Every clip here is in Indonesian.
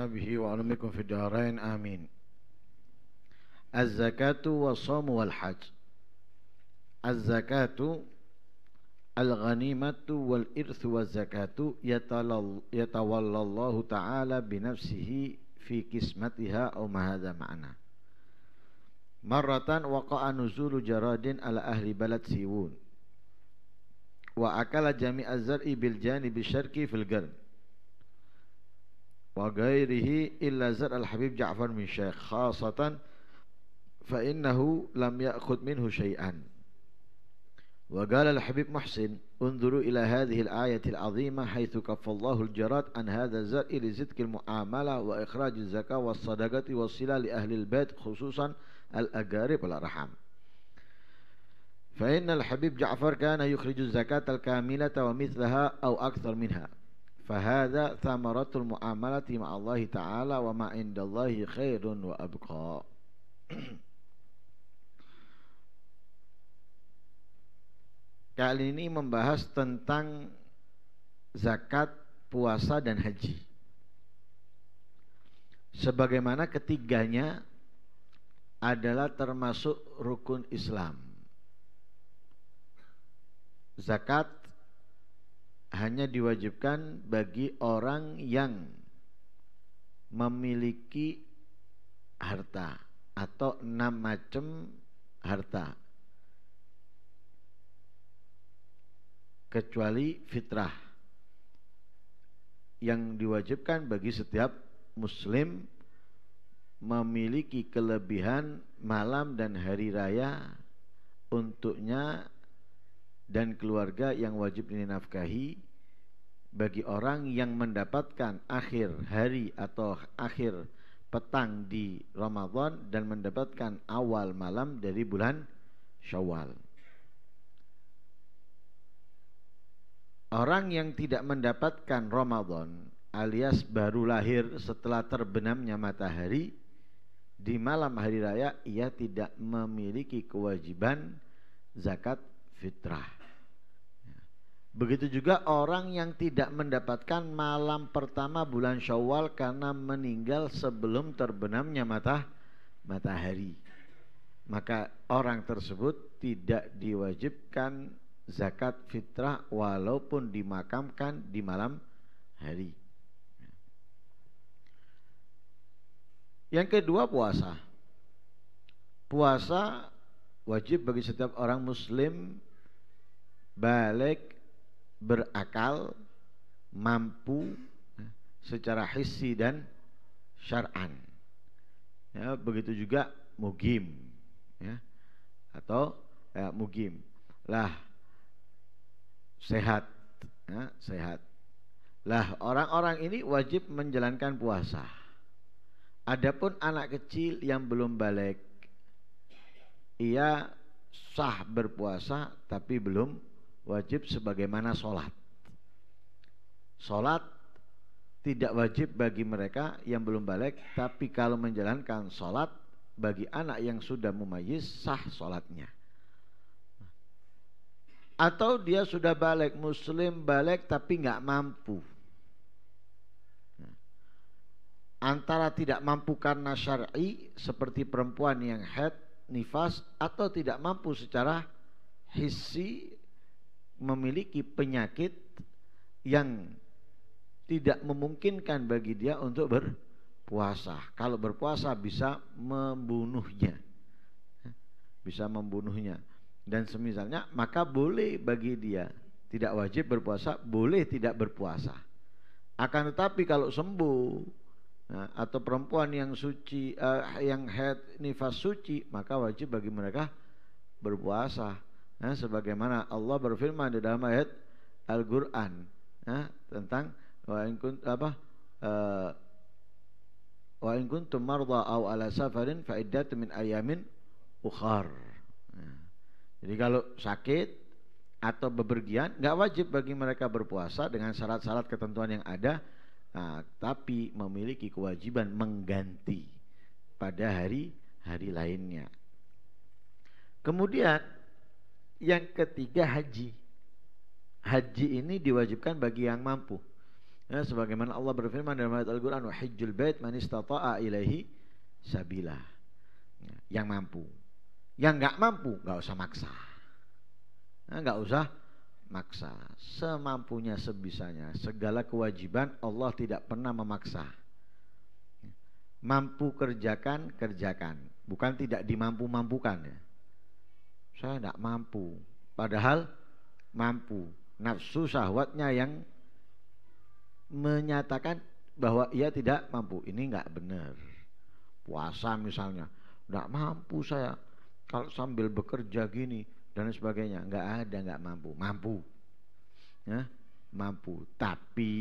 ونفعنا به وعلمكم في الدارين آمين. الزكاة والصوم والحج. الزكاة الغنيمة والإرث والزكاة يتولى الله تعالى بنفسه في قسمتها أو ما هذا معنى. مرة وقع نزول جراد على أهل بلد سيوون وأكل جميع الزرع بالجانب الشرقي في القرن وغيره إلا زرع الحبيب جعفر من شيخ خاصة فإنه لم يأخذ منه شيئا. وقال الحبيب محسن انظروا إلى هذه الآية العظيمة حيث كف الله الجراد عن هذا الزرع لزدك المعاملة وإخراج الزكاة والصدقة والصلة لأهل البيت خصوصا الأقارب والأرحام. فإن الحبيب جعفر كان يخرج الزكاة الكاملة ومثلها أو أكثر منها، فهذا ثمرة المعاملة مع الله تعالى وما عند الله خير وأبقى. Kali ini membahas tentang zakat, puasa, dan haji. Sebagaimana ketiganya adalah termasuk rukun Islam. Zakat hanya diwajibkan bagi orang yang memiliki harta atau 6 macam harta, kecuali fitrah yang diwajibkan bagi setiap muslim memiliki kelebihan malam dan hari raya untuknya dan keluarga yang wajib dinafkahi bagi orang yang mendapatkan akhir hari atau akhir petang di Ramadan dan mendapatkan awal malam dari bulan Syawal. Orang yang tidak mendapatkan Ramadan alias baru lahir setelah terbenamnya matahari di malam hari raya, ia tidak memiliki kewajiban zakat fitrah. Begitu juga orang yang tidak mendapatkan malam pertama bulan Syawal karena meninggal sebelum terbenamnya matahari, maka orang tersebut tidak diwajibkan zakat fitrah walaupun dimakamkan di malam hari. Yang kedua, puasa. Puasa wajib bagi setiap orang muslim balik, berakal, mampu secara hissi dan syar'an. Ya, begitu juga mugim, ya, atau mugim lah, sehat, ya, sehat. Lah orang-orang ini wajib menjalankan puasa. Adapun anak kecil yang belum balik, ia sah berpuasa tapi belum wajib sebagaimana sholat. Sholat tidak wajib bagi mereka yang belum balik, tapi kalau menjalankan sholat bagi anak yang sudah mumayyiz sah sholatnya. Atau dia sudah balik, muslim balik tapi nggak mampu, antara tidak mampu karena syar'i seperti perempuan yang haid, nifas, atau tidak mampu secara hissi memiliki penyakit yang tidak memungkinkan bagi dia untuk berpuasa. Kalau berpuasa bisa membunuhnya, dan semisalnya, maka boleh bagi dia, tidak wajib berpuasa, boleh tidak berpuasa. Akan tetapi kalau sembuh, atau perempuan yang suci, yang haid, nifas suci, maka wajib bagi mereka berpuasa. Sebagaimana Allah berfirman di dalam ayat Al-Quran tentang wa in kuntum marda aw ala safarin fa iddatun min ayamin ukhar. Jadi kalau sakit atau bepergian nggak wajib bagi mereka berpuasa dengan syarat-syarat ketentuan yang ada, tapi memiliki kewajiban mengganti pada hari-hari lainnya. Kemudian yang ketiga, haji. Haji ini diwajibkan bagi yang mampu. Ya, sebagaimana Allah berfirman dalam ayat Al-Qur'an, "Wa hajjul bait man istata'a ilaihi sabila." Ya, yang mampu. Yang enggak mampu enggak usah maksa. Nah, enggak usah maksa. Semampunya, sebisanya. Segala kewajiban Allah tidak pernah memaksa. Mampu kerjakan, kerjakan. Bukan tidak dimampu-mampukan ya. Saya enggak mampu. Padahal mampu. Nafsu syahwatnya yang menyatakan bahwa ia tidak mampu. Ini enggak benar. Puasa misalnya, enggak mampu saya kalau sambil bekerja gini dan sebagainya. Enggak ada enggak mampu. Mampu. Ya, mampu. Tapi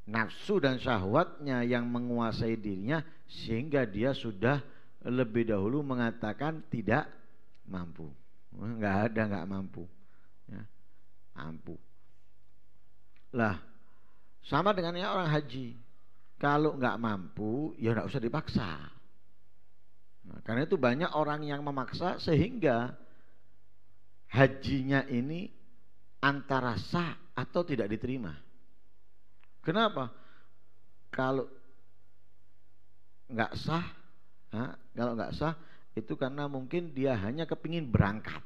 nafsu dan syahwatnya yang menguasai dirinya sehingga dia sudah lebih dahulu mengatakan tidak mampu. Enggak ada enggak mampu. Ya, mampu. Lah, sama dengan orang haji. Kalau nggak mampu, ya nggak usah dipaksa. Nah, karena itu banyak orang yang memaksa sehingga hajinya ini antara sah atau tidak diterima. Kenapa? Kalau nggak sah, kalau nggak sah itu karena mungkin dia hanya kepingin berangkat.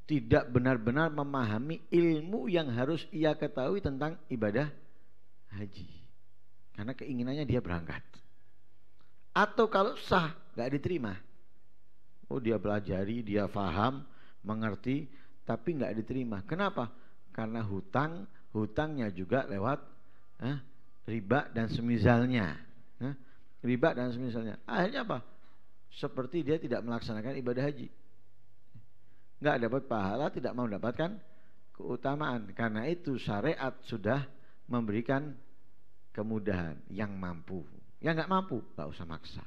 Tidak benar-benar memahami ilmu yang harus ia ketahui tentang ibadah haji. Karena keinginannya dia berangkat. Atau kalau sah, gak diterima. Oh, dia pelajari, dia faham, mengerti, tapi gak diterima. Kenapa? Karena hutangnya juga lewat riba dan semisalnya. Riba dan semisalnya. Akhirnya apa? Seperti dia tidak melaksanakan ibadah haji. Nggak dapat pahala, tidak mau mendapatkan keutamaan. Karena itu syariat sudah memberikan kemudahan yang mampu. Yang nggak mampu, nggak usah maksa.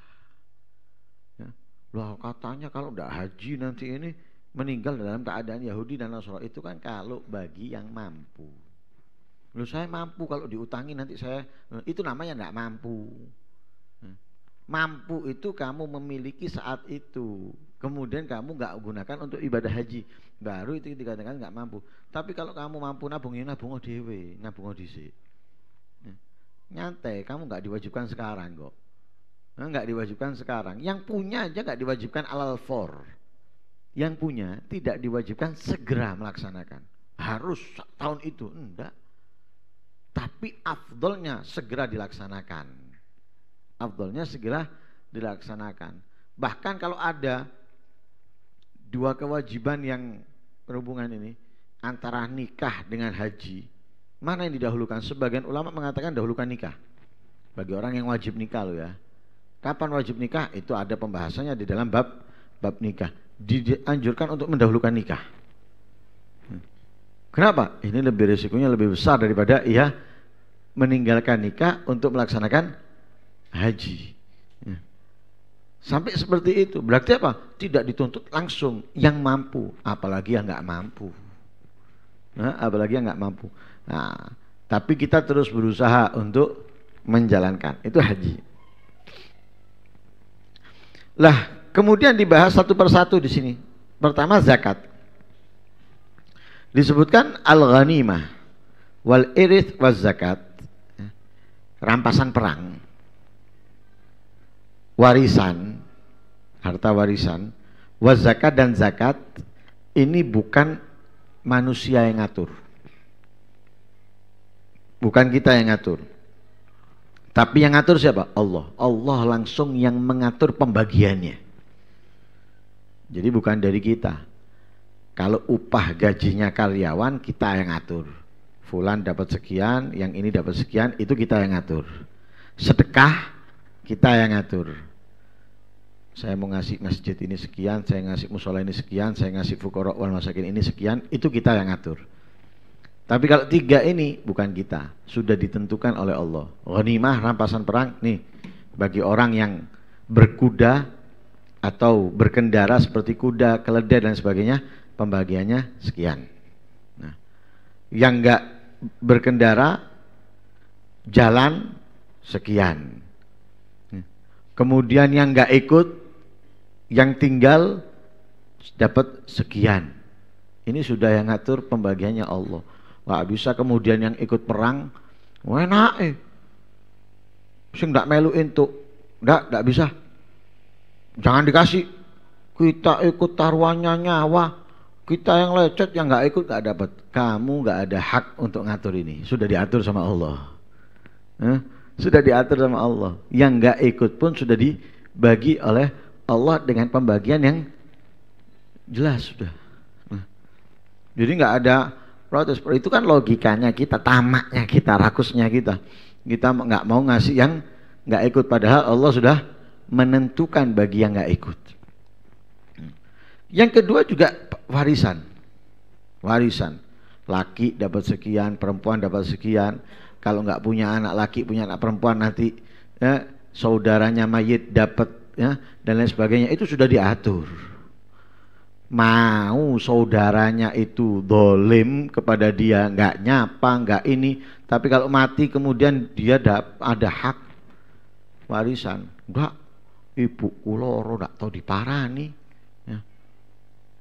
Ya. Loh, katanya kalau nggak haji nanti ini meninggal dalam keadaan Yahudi dan Nasrani. Itu kan kalau bagi yang mampu. Loh, saya mampu kalau diutangi nanti saya, itu namanya nggak mampu. Mampu itu kamu memiliki saat itu, kemudian kamu nggak gunakan untuk ibadah haji, baru itu dikatakan nggak mampu. Tapi kalau kamu mampu nabung dhewe, nabung dhisik. Nyantai, kamu nggak diwajibkan sekarang kok. Nggak diwajibkan sekarang. Yang punya aja nggak diwajibkan alal for. Yang punya tidak diwajibkan segera melaksanakan. Harus tahun itu, enggak. Tapi afdolnya segera dilaksanakan. Afdolnya segera dilaksanakan. Bahkan kalau ada dua kewajiban yang berhubungan ini antara nikah dengan haji, mana yang didahulukan? Sebagian ulama mengatakan dahulukan nikah. Bagi orang yang wajib nikah loh ya. Kapan wajib nikah? Itu ada pembahasannya di dalam bab nikah. Dianjurkan untuk mendahulukan nikah. Kenapa? Ini lebih risikonya lebih besar daripada ia meninggalkan nikah untuk melaksanakan haji. Sampai seperti itu. Berarti apa? Tidak dituntut langsung yang mampu, apalagi yang nggak mampu. Apalagi yang nggak mampu. Nah, tapi kita terus berusaha untuk menjalankan. Itu haji. Lah, kemudian dibahas satu persatu di sini. Pertama zakat. Disebutkan al-ghanimah wal irith waz zakat. Rampasan perang. Warisan, harta warisan, wazakat dan zakat ini bukan manusia yang ngatur, bukan kita yang ngatur, tapi yang ngatur siapa? Allah. Allah langsung yang mengatur pembagiannya. Jadi bukan dari kita. Kalau upah gajinya karyawan kita yang ngatur. Fulan dapat sekian, yang ini dapat sekian, itu kita yang ngatur. Sedekah kita yang ngatur. Saya mau ngasih masjid ini sekian, saya ngasih musola ini sekian, saya ngasih fuqara wal masakin ini sekian, itu kita yang ngatur. Tapi kalau tiga ini bukan kita, sudah ditentukan oleh Allah. Ghanimah, rampasan perang, nih bagi orang yang berkuda atau berkendara seperti kuda, keledai dan sebagainya, pembagiannya sekian. Nah, yang enggak berkendara jalan sekian. Kemudian yang nggak ikut, yang tinggal dapat sekian. Ini sudah yang ngatur pembagiannya Allah. Nggak bisa kemudian yang ikut perang, enak sing ndak melu entuk, ndak bisa. Jangan dikasih. Kita ikut taruhannya nyawa, kita yang lecet yang nggak ikut nggak dapat. Kamu nggak ada hak untuk ngatur ini. Sudah diatur sama Allah. Sudah diatur sama Allah. Yang nggak ikut pun sudah dibagi oleh Allah dengan pembagian yang jelas sudah. Jadi nggak ada protes. Itu kan logikanya kita, tamaknya kita, rakusnya kita. Kita nggak mau ngasih yang nggak ikut, padahal Allah sudah menentukan bagi yang nggak ikut. Yang kedua juga warisan. Warisan. Laki dapat sekian, perempuan dapat sekian. Kalau nggak punya anak laki, punya anak perempuan nanti saudaranya mayit dapat dan lain sebagainya. Itu sudah diatur. Mau saudaranya itu dolim kepada dia, nggak nyapa, nggak ini, tapi kalau mati kemudian dia ada hak warisan. Enggak, ibu loro nggak tahu diparani,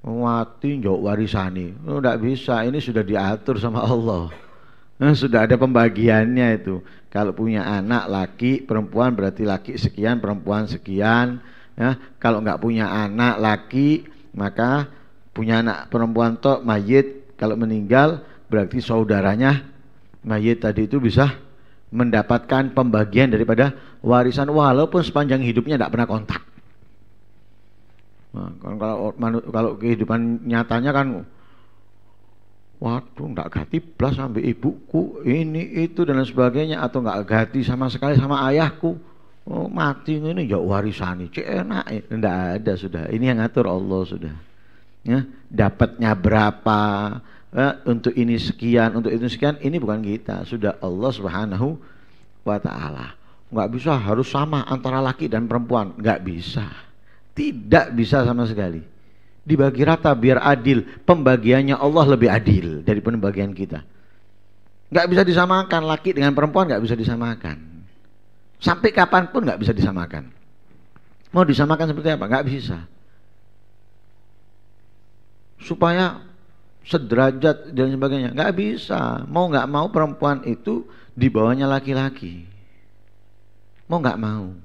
mati njok warisani, nggak bisa. Ini sudah diatur sama Allah. Sudah ada pembagiannya itu. Kalau punya anak laki, perempuan berarti laki sekian, perempuan sekian. Kalau nggak punya anak laki, maka punya anak perempuan tok mayit, kalau meninggal berarti saudaranya mayit tadi itu bisa mendapatkan pembagian daripada warisan walaupun sepanjang hidupnya tidak pernah kontak. Nah, kalau kehidupan nyatanya kan, waduh nggak ganti blas sampai ibuku ini itu dan lain sebagainya, atau nggak ganti sama sekali sama ayahku. Oh, mati ini ya warisani, enak, enggak ada sudah. Ini yang ngatur Allah sudah. Dapatnya berapa, untuk ini sekian, untuk itu sekian, ini bukan kita, sudah Allah Subhanahu wa taala. Enggak bisa harus sama antara laki dan perempuan, enggak bisa. Tidak bisa sama sekali. Dibagi rata biar adil. Pembagiannya Allah lebih adil dari pembagian kita. Enggak bisa disamakan laki dengan perempuan, enggak bisa disamakan. Sampai kapanpun nggak bisa disamakan. Mau disamakan seperti apa? Nggak bisa. Supaya sederajat dan sebagainya, nggak bisa. Mau nggak mau perempuan itu di bawahnya laki-laki. Mau nggak mau,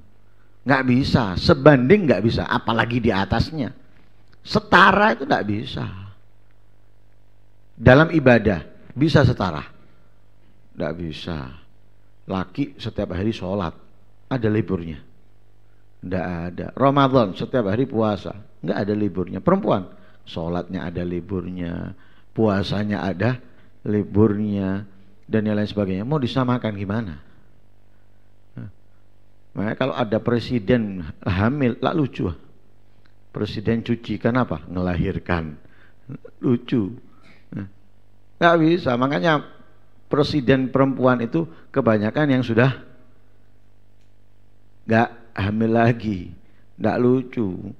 nggak bisa. Sebanding nggak bisa, apalagi di atasnya. Setara itu nggak bisa. Dalam ibadah bisa setara, nggak bisa. Laki setiap hari sholat, ada liburnya? Nggak ada. Ramadan setiap hari puasa, nggak ada liburnya. Perempuan sholatnya ada liburnya, puasanya ada liburnya, dan yang lain sebagainya. Mau disamakan gimana? Makanya kalau ada presiden hamil, lah lucu. Presiden cuci, kenapa? Ngelahirkan, lucu. Nggak bisa. Makanya presiden perempuan itu kebanyakan yang sudah nggak hamil lagi, nggak lucu,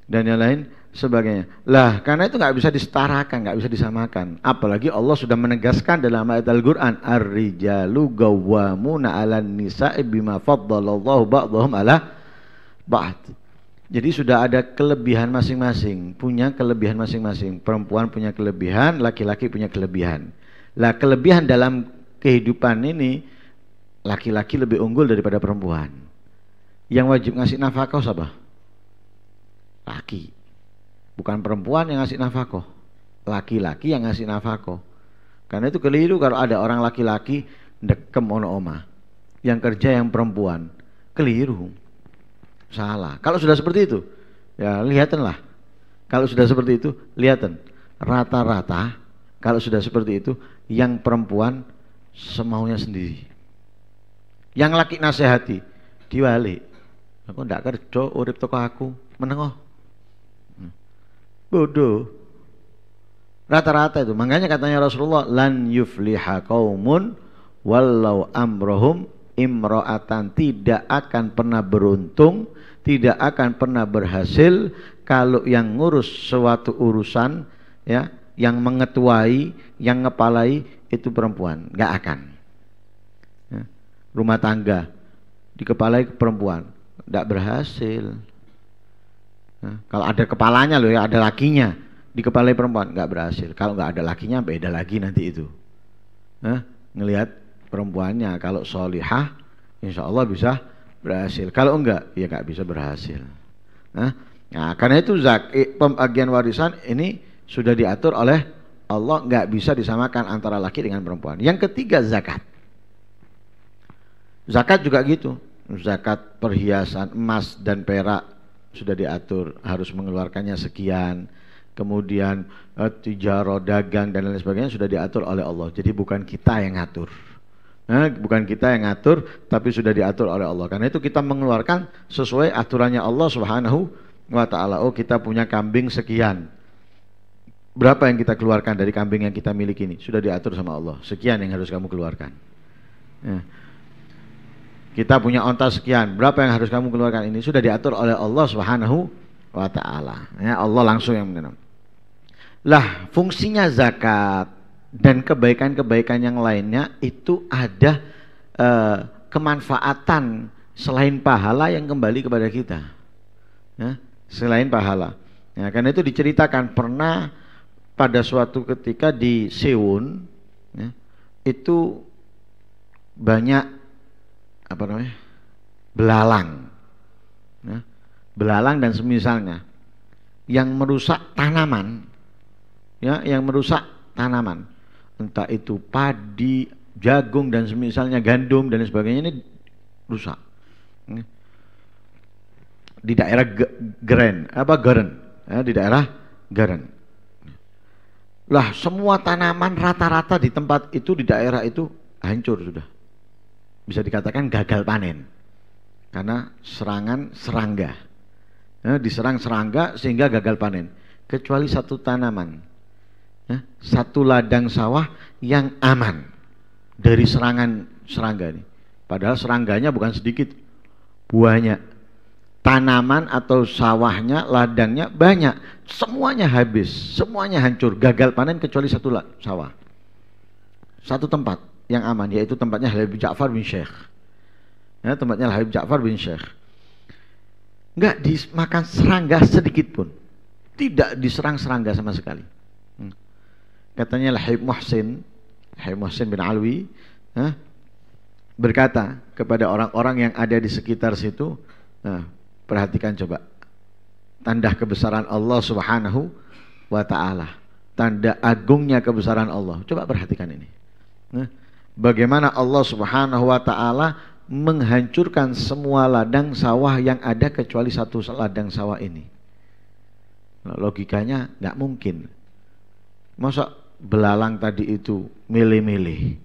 dan yang lain sebagainya. Lah, karena itu nggak bisa disetarakan, nggak bisa disamakan. Apalagi Allah sudah menegaskan dalam ayat Al-Quran, ar-rijalu gawwamuna 'alan nisa'i bima faddalallahu ba'dahum 'ala ba'd. Jadi sudah ada kelebihan masing-masing, punya kelebihan masing-masing. Perempuan punya kelebihan, laki-laki punya kelebihan. Lah, kelebihan dalam kehidupan ini laki-laki lebih unggul daripada perempuan. Yang wajib ngasih nafkah siapa? Laki. Bukan perempuan yang ngasih nafkah, laki-laki yang ngasih nafkah. Karena itu keliru kalau ada orang laki-laki dekem ono oma, yang kerja yang perempuan. Keliru, salah. Kalau sudah seperti itu, ya lihatanlah. Kalau sudah seperti itu, lihatan. Rata-rata kalau sudah seperti itu, yang perempuan semaunya sendiri. Yang laki nasihati, diwali. Aku ndak kerja, urip toko aku, menengoh. Bodoh. Rata-rata itu. Makanya katanya Rasulullah, lan yufliha qaumun wallau amrohum imro'atan. Tidak akan pernah beruntung, tidak akan pernah berhasil kalau yang ngurus suatu urusan, ya, yang mengetuai, yang ngepalai itu perempuan. Nggak akan. Ya. Rumah tangga dikepalai perempuan, nggak berhasil. Nah, kalau ada kepalanya loh ya, ada lakinya, dikepalai perempuan, nggak berhasil. Kalau nggak ada lakinya, beda lagi nanti itu. ngelihat perempuannya. Kalau solihah, insya Allah bisa berhasil. Kalau enggak, ya nggak bisa berhasil. Nah, karena itu pembagian warisan ini sudah diatur oleh Allah, nggak bisa disamakan antara laki dengan perempuan. Yang ketiga, zakat. Zakat juga gitu. Zakat perhiasan emas dan perak sudah diatur, harus mengeluarkannya sekian. Kemudian tijaro, dagang dan lain sebagainya sudah diatur oleh Allah. Jadi bukan kita yang ngatur. Bukan kita yang ngatur, tapi sudah diatur oleh Allah. Karena itu kita mengeluarkan sesuai aturannya Allah Subhanahu wa ta'ala. Oh, kita punya kambing sekian. Berapa yang kita keluarkan dari kambing yang kita miliki ini? Sudah diatur sama Allah. Sekian yang harus kamu keluarkan. Kita punya onta sekian. Berapa yang harus kamu keluarkan? Ini sudah diatur oleh Allah Subhanahu wa ta'ala. Ya, Allah langsung yang menentukan. Lah, fungsinya zakat dan kebaikan-kebaikan yang lainnya itu ada kemanfaatan selain pahala yang kembali kepada kita. Ya, selain pahala. Ya, karena itu diceritakan pernah pada suatu ketika di Sewun, ya, itu banyak belalang, ya, belalang dan semisalnya yang merusak tanaman, ya, yang merusak tanaman, entah itu padi, jagung dan semisalnya, gandum dan sebagainya, ini rusak. Di daerah Geren, ya, di daerah Geren. Lah, semua tanaman rata-rata di tempat itu, di daerah itu hancur sudah. Bisa dikatakan gagal panen karena serangan serangga. Diserang serangga sehingga gagal panen. Kecuali satu tanaman, satu ladang sawah yang aman dari serangan serangga ini. Padahal serangganya bukan sedikit, banyak. Tanaman atau sawahnya, ladangnya banyak, semuanya habis, semuanya hancur, gagal panen kecuali satu sawah, satu tempat yang aman, yaitu tempatnya Habib Ja'far bin Syekh. Ya, tempatnya Habib Ja'far bin Syekh. Enggak dimakan serangga sedikit pun, tidak diserang serangga sama sekali. Katanya Habib Muhsin bin Alwi, berkata kepada orang-orang yang ada di sekitar situ, perhatikan coba tanda kebesaran Allah Subhanahu wa ta'ala, tanda agungnya kebesaran Allah. Coba perhatikan ini, bagaimana Allah Subhanahu wa ta'ala menghancurkan semua ladang sawah yang ada kecuali satu ladang sawah ini. Logikanya nggak mungkin. Masa belalang tadi itu milih-milih?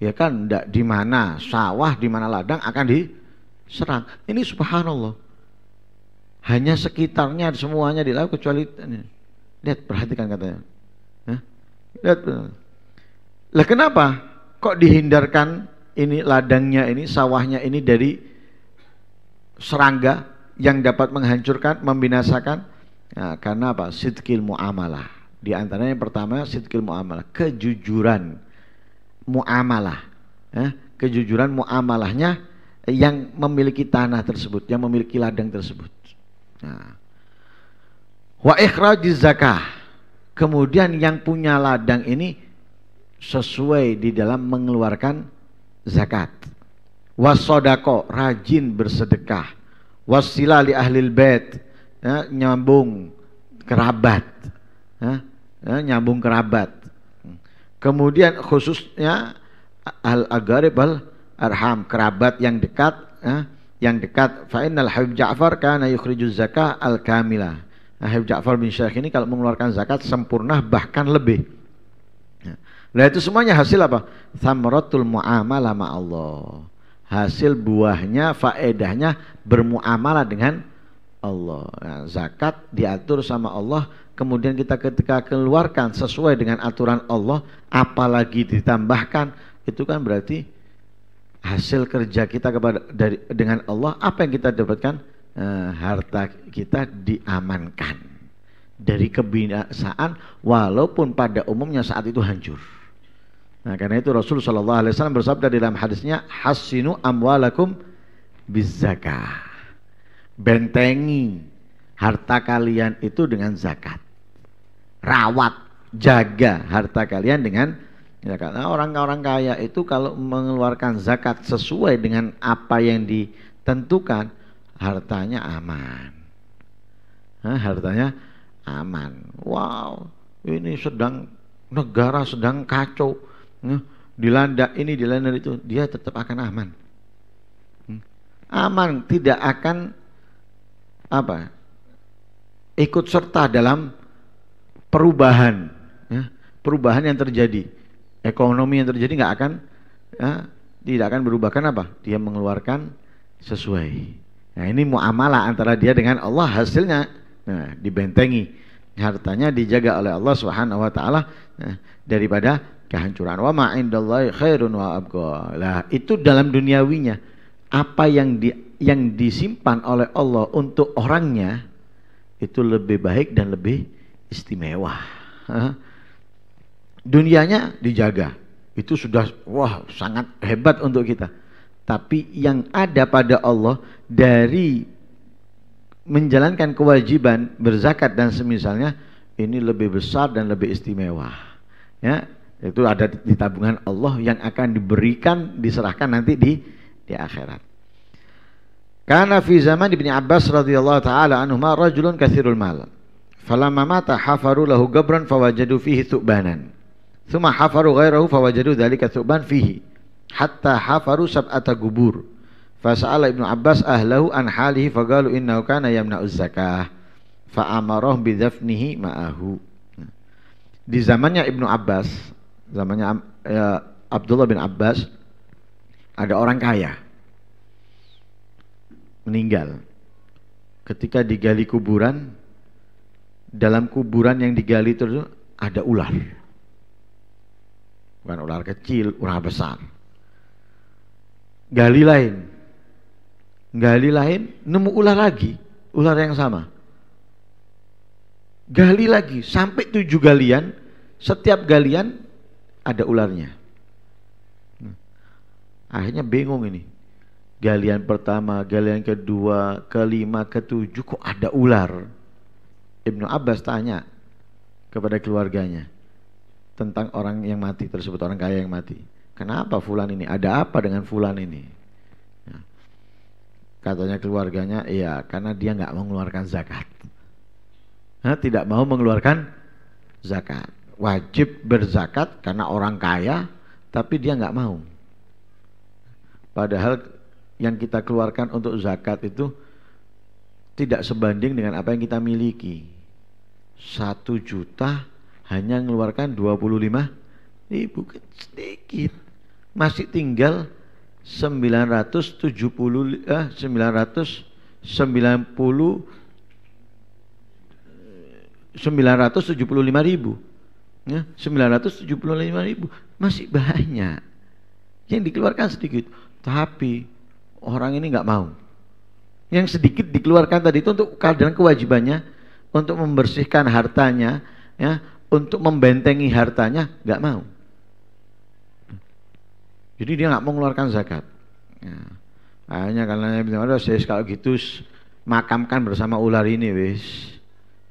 Ya kan, nggak, di mana sawah, di mana ladang akan diserang. Ini subhanallah. Hanya sekitarnya semuanya dilakukan kecuali ini. Lihat, perhatikan katanya. Lihat. Lah, kenapa kok dihindarkan ini ladangnya ini, sawahnya ini dari serangga yang dapat menghancurkan, membinasakan? Nah, karena apa? Sidqil muamalah. Di antaranya yang pertama, sidqil muamalah, kejujuran muamalah. Kejujuran muamalahnya yang memiliki tanah tersebut, yang memiliki ladang tersebut. Nah, wa ikhrajiz zakah. Kemudian yang punya ladang ini sesuai di dalam mengeluarkan zakat. Wasodako, rajin bersedekah. Wasila li ahlil bait, nyambung kerabat, nyambung kerabat. Kemudian khususnya al-agharib al-arham, kerabat yang dekat, fa innal Habib Ja'far kana yukhrijuz zakah al-kamilah. Habib Ja'far bin Syekh ini kalau mengeluarkan zakat sempurna, bahkan lebih. Nah, itu semuanya hasil apa? Thamaratul muamalah ma Allah. Hasil buahnya, faedahnya bermuamalah dengan Allah. Nah, zakat diatur sama Allah, kemudian kita ketika keluarkan sesuai dengan aturan Allah, apalagi ditambahkan, itu kan berarti hasil kerja kita dengan Allah. Apa yang kita dapatkan? Harta kita diamankan dari kebinasaan, walaupun pada umumnya saat itu hancur. Nah, karena itu Rasul sallallahu alaihi wasallam bersabda dalam hadisnya, hasinu amwalakum bizzakah. Bentengi harta kalian itu dengan zakat. Rawat, jaga harta kalian dengan Ya, karena orang-orang kaya itu kalau mengeluarkan zakat sesuai dengan apa yang ditentukan, hartanya aman. Hartanya aman. Wow, ini negara sedang kacau, dilanda ini, dilanda itu, dia tetap akan aman. Aman, tidak akan ikut serta dalam perubahan, perubahan yang terjadi. Ekonomi yang terjadi tidak akan berubah. Kenapa? Dia mengeluarkan sesuai. Nah, ini muamalah antara dia dengan Allah, hasilnya dibentengi, hartanya dijaga oleh Allah Subhanahu wa taala daripada kehancuran. Wa ma indallahi khairun wa abqa. Lah, itu dalam duniawinya. Apa yang disimpan oleh Allah untuk orangnya itu lebih baik dan lebih istimewa. Dunianya dijaga, itu sudah sangat hebat untuk kita. Tapi yang ada pada Allah dari menjalankan kewajiban berzakat dan semisalnya, ini lebih besar dan lebih istimewa. Ya, itu ada di tabungan Allah yang akan diberikan, diserahkan nanti di akhirat. Karena fi zaman Ibnu Abbas radhiyallahu taala anhuma rajulun katsirul mal. Falamma mata hafaru lahu gabran fawajadu fihi thubanan. Tsumma hafaru ghairahu fawajadu dzalika thuban fihi hatta hafaru sab'ata gubur. Fasa'ala Ibnu Abbas ahlahu an halihi faqalu innahu kana yamna'uz zakah fa amarahum bidafnihi ma'ahu. Di zamannya Ibnu Abbas, zamannya Abdullah bin Abbas, ada orang kaya meninggal. Ketika digali kuburan, dalam kuburan yang digali itu ada ular. Bukan ular kecil, ular besar. Gali lain, nemu ular lagi, ular yang sama. Gali lagi, sampai 7 galian, setiap galian ada ularnya. Akhirnya bingung ini. Galian pertama, galian kedua, kelima, ketujuh, kok ada ular? Ibnu Abbas tanya kepada keluarganya tentang orang yang mati tersebut, orang kaya yang mati. Kenapa fulan ini? Ada apa dengan fulan ini? Nah, katanya keluarganya, iya karena dia nggak mau mengeluarkan zakat. Tidak mau mengeluarkan zakat. Wajib berzakat karena orang kaya, tapi dia nggak mau. Padahal yang kita keluarkan untuk zakat itu tidak sebanding dengan apa yang kita miliki. 1 juta hanya mengeluarkan 25.000, sedikit. Masih tinggal 975.000 ya, 975.000 masih banyak. Yang dikeluarkan sedikit, tapi orang ini nggak mau. Yang sedikit dikeluarkan tadi itu untuk keadaan kewajibannya, untuk membersihkan hartanya, ya, untuk membentengi hartanya, nggak mau. Jadi dia nggak mau mengeluarkan zakat. Ya. Akhirnya karena saya kalau gitu makamkan bersama ular ini wis.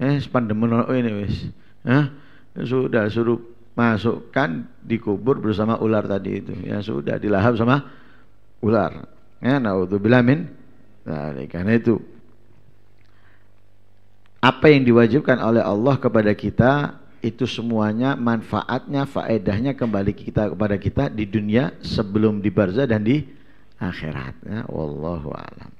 Sepandemen ini wis. Sudah suruh masukkan dikubur bersama ular tadi itu. Ya sudah dilahap sama ular. Ya, naudzubillah min. Nah, karena itu apa yang diwajibkan oleh Allah kepada kita itu semuanya manfaatnya, faedahnya kembali kepada kita di dunia sebelum di barzah dan di akhirat. Ya, wallahu a'lam.